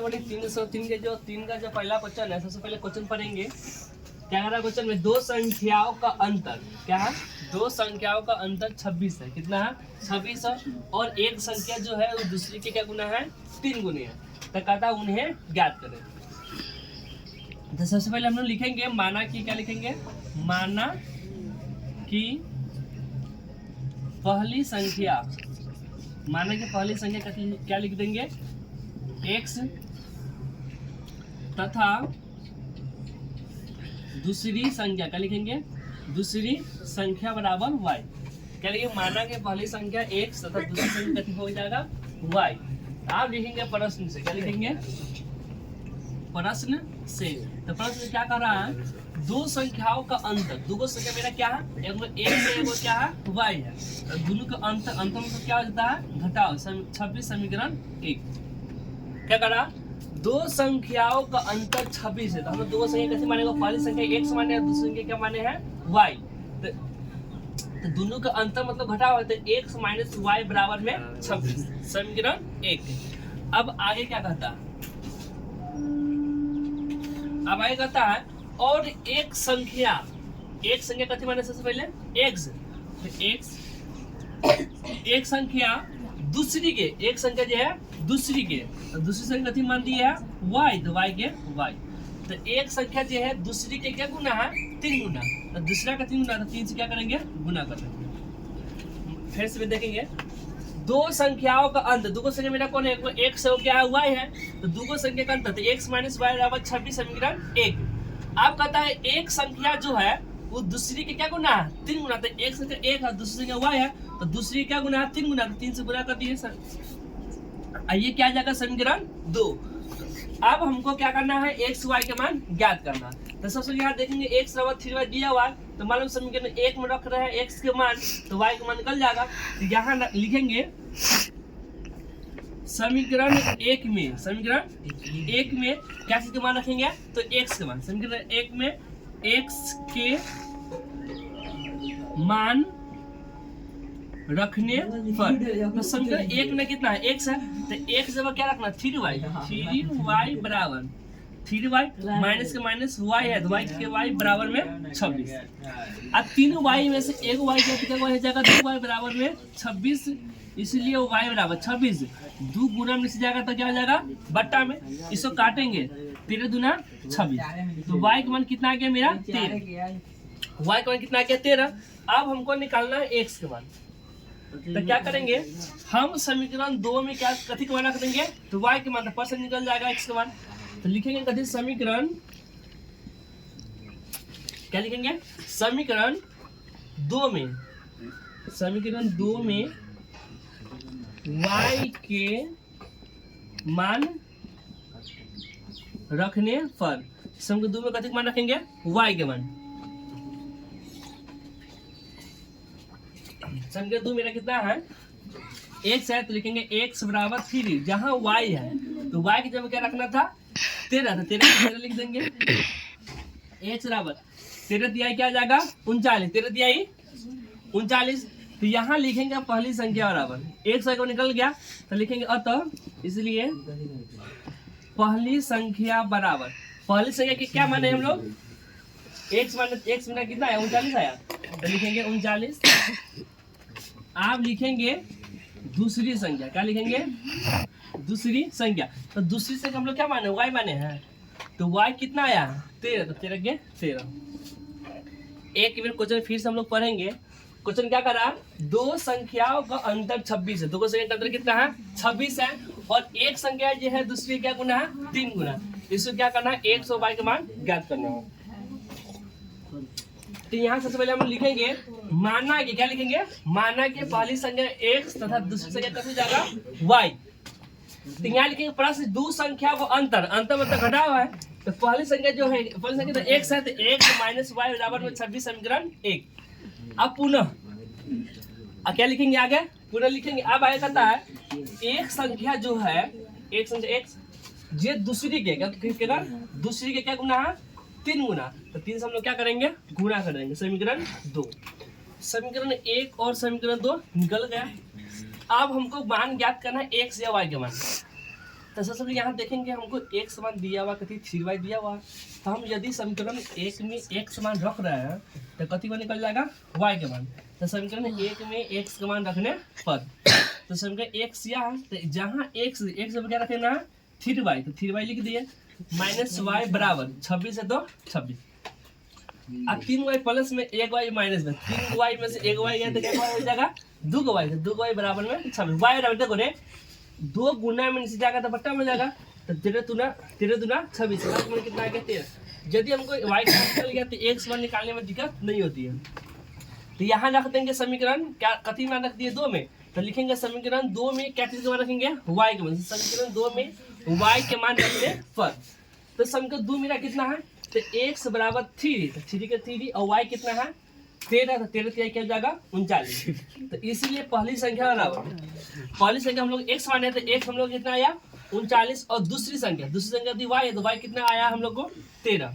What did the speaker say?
303 के जो 3 का जो पहला क्वेश्चन है, सबसे पहले क्वेश्चन पढ़ेंगे। क्या कह रहा है क्वेश्चन में? दो संख्याओं का अंतर क्या है? दो संख्याओं का अंतर 26 है। कितना है? 26 है। और एक संख्या जो है वो दूसरी के क्या गुना है? 3 गुने है। तो कहता है उन्हें ज्ञात करें। तो सबसे पहले हम लोग लिखेंगे माना कि, क्या लिखेंगे? माना कि पहली संख्या, माना कि पहली संख्या क्या लिख देंगे? x तथा दूसरी संख्या क्या लिखेंगे? दूसरी संख्या बराबर y। क्या लिखेंगे? माना कि पहली संख्या x तथा दूसरी संख्या कितनी हो जाएगा? y। आप लिखेंगे प्रश्न से। क्या लिखेंगे? प्रश्न से। तो प्रश्न से क्या कर रहा है? दो संख्याओं का अंतर, दो संख्या मेरा क्या है? एगो x है, एगो क्या है? y है। तो दोनों का अंतर, अंतर मतलब क्या हो जाता है? घटाओ। 26 समीकरण 1। क्या करा? दो संख्याओं का अंतर 26 है। तो हम लोग दो संख्या कैसे मानेगा? पहली संख्या x माने, दूसरी संख्या क्या माने हैं? y। तो दोनों का अंतर मतलब घटाव है। तो x माइनस y बराबर में 26 समीकरण 1। अब आगे क्या कहता है? अब आगे कहता है और एक संख्या कथी माने? सबसे पहले x। तो x एक संख्या दूसरी के, एक संख्या जो है दूसरी के, तो दूसरी संख्या कथी मान दी है? y। तो y के y। तो एक संख्या जो है दूसरी के क्या गुना है? 3 गुना। तो दूसरा का 3 गुना, तो 3 से क्या करेंगे? गुना कर देंगे। फिर से देखेंगे दो संख्याओं का अंतर, दो संख्या मेरा कौन है? x है, क्या है? y है। तो दो संख्या का अंतर, तो x माइनस y बराबर 26 समीकरण 1। आप कहता है एक संख्या जो है वो दूसरी के क्या गुना है? 3 गुना। तो एक संख्या 1 है, दूसरी संख्या y है, तो दूसरी क्या गुना है? 3 गुना। तो 3 से गुना कर दिए सर। ये क्या आ जाएगा? समीकरण 2। अब हमको क्या करना है? x y के मान ज्ञात करना। तो सबसे यहाँ देखेंगे x बराबर 3y दिया हुआ है। तो मालूम समीकरण 1 में रख रहे हैं x के मान, तो y का मान निकल जाएगा। तो यहाँ लिखेंगे समीकरण 1 में, समीकरण 1 में क्या चीज के मान रखेंगे? तो x के मान। समीकरण 1 में x के मान रखने पर, तो समीकरण 1 में कितना है? x है। तो x जब क्या रखना? 3y बराबर 3y माइनस के माइनस y है, तो y के y बराबर में 26। अब 3y में से एक y कितना हो जाएगा? 2y बराबर में 26, इसलिए y बराबर 26। 2 गुना में से जाएगा तो क्या हो जाएगा? बट्टा में। इसको काटेंगे, 13 दूना 26। तो y का मान कितना आ गया मेरा? 13। y का मान कितना आ गया? 13। अब हमको निकालना है x के मान। तो क्या करेंगे? हम समीकरण 2 में क्या कथी के मान रख देंगे? तो y के मान, तो परसेंट निकल जाएगा x के मान। तो लिखेंगे कथी? समीकरण, क्या लिखेंगे? समीकरण 2 में, समीकरण 2 में y के मान रखने पर, समीकरण 2 में कथी के मान रखेंगे? y के मान। समीकरण 2 मेरा कितना है? x है, तो लिखेंगे x बराबर 3। जहां y है तो y की जगह क्या रखना था? 13। तो 13 लिख देंगे। x बराबर 13 दिया क्या जाएगा? 39। 13 दिया 39। तो यहाँ लिखेंगे पहली संख्या बराबर एक संख्या निकल गया, तो लिखेंगे अतः, इसलिए पहली संख्या बराबर, पहली संख्या के क्या माने हम लोग? x माने कितना है? 39 आया। तो लिखेंगे 39। आप लिखेंगे दूसरी संख्या। क्या लिखेंगे? दूसरी संख्या। तो दूसरी संख्या हम लोग क्या माने? y माने हैं। तो y कितना आया? 13। तो 13 के 13। एक बार क्वेश्चन फिर से हम लोग पढ़ेंगे। क्वेश्चन क्या करा? दो संख्याओं का अंतर 26 है। दो संख्या का अंतर कितना है? 26 है। और एक संख्या जो है दूसरी क्या गुना है? 3 गुना। इसको क्या करना है? x और y के मान ज्ञात करना है। तो यहाँ सबसे पहले हम लिखेंगे माना कि, क्या लिखेंगे? माना कि पहली संख्या x तथा दूसरी संख्या कैसे जाएगा? y। तो यहाँ लिखेंगे प्रश्न दो संख्या को अंतर, अंतर मतलब घटा हुआ है। तो पहली संख्या जो है, पहली संख्या तो x है, तो x माइनस y बराबर में 26 समीकरण 1। अब पुनः क्या लिखेंगे? आगे पुनः लिखेंगे। अब आगे कहता है एक संख्या जो है, एक संख्या x ये दूसरी के क्या, दूसरी के क्या गुना है? 3 गुना। तो 3 से हम लोग क्या करेंगे? गुना कर देंगे। समीकरण 2, समीकरण 1 और समीकरण 2 निकल गया। अब हमको मान ज्ञात करना है x या y के मान। तो सबसे पहले यहाँ देखेंगे हमको एक समान दिया हुआ कथी 3y दिया हुआ, तो हम यदि समीकरण एक में एक समान रख रहे हैं तो कथी का निकल जाएगा y के मान। तो समीकरण एक में x का मान रखने पर तो समीकरण x या तो जहाँ x से क्या रखना है 3y, तो 3y लिख दिए माइनस y बराबर 26 है तो 26, अब 3y प्लस में 1y माइनस में 3y में से 1y गया तो क्या हो जाएगा 2y, तो 2y बराबर में 26, y बराबर देखो रे 2 गुना में नीचे जाएगा तो बट्टा में जाएगा, तो 13 दूना 26, में कितना आ गया 13। यदि हमको y का निकल गया तो x मान निकालने में दिक्कत नहीं होती है। तो यहाँ रख देंगे समीकरण क्या कथी मान रख दिए 2 में, तो लिखेंगे समीकरण 2 में क्या चीज के मान रखेंगे y के मान, समीकरण 2 में y के मान रखने पर तो समीकरण 2 मेरा कितना है तो x बराबर 3, तो 3 के 3 और y कितना है 13, तो 13 क्या जाएगा 39। तो इसीलिए पहली संख्या बराबर पहली संख्या हम लोग x माने तो x हम लोग कितना आया 39, और दूसरी संख्या यदि y है तो y कितना आया हम लोग को 13।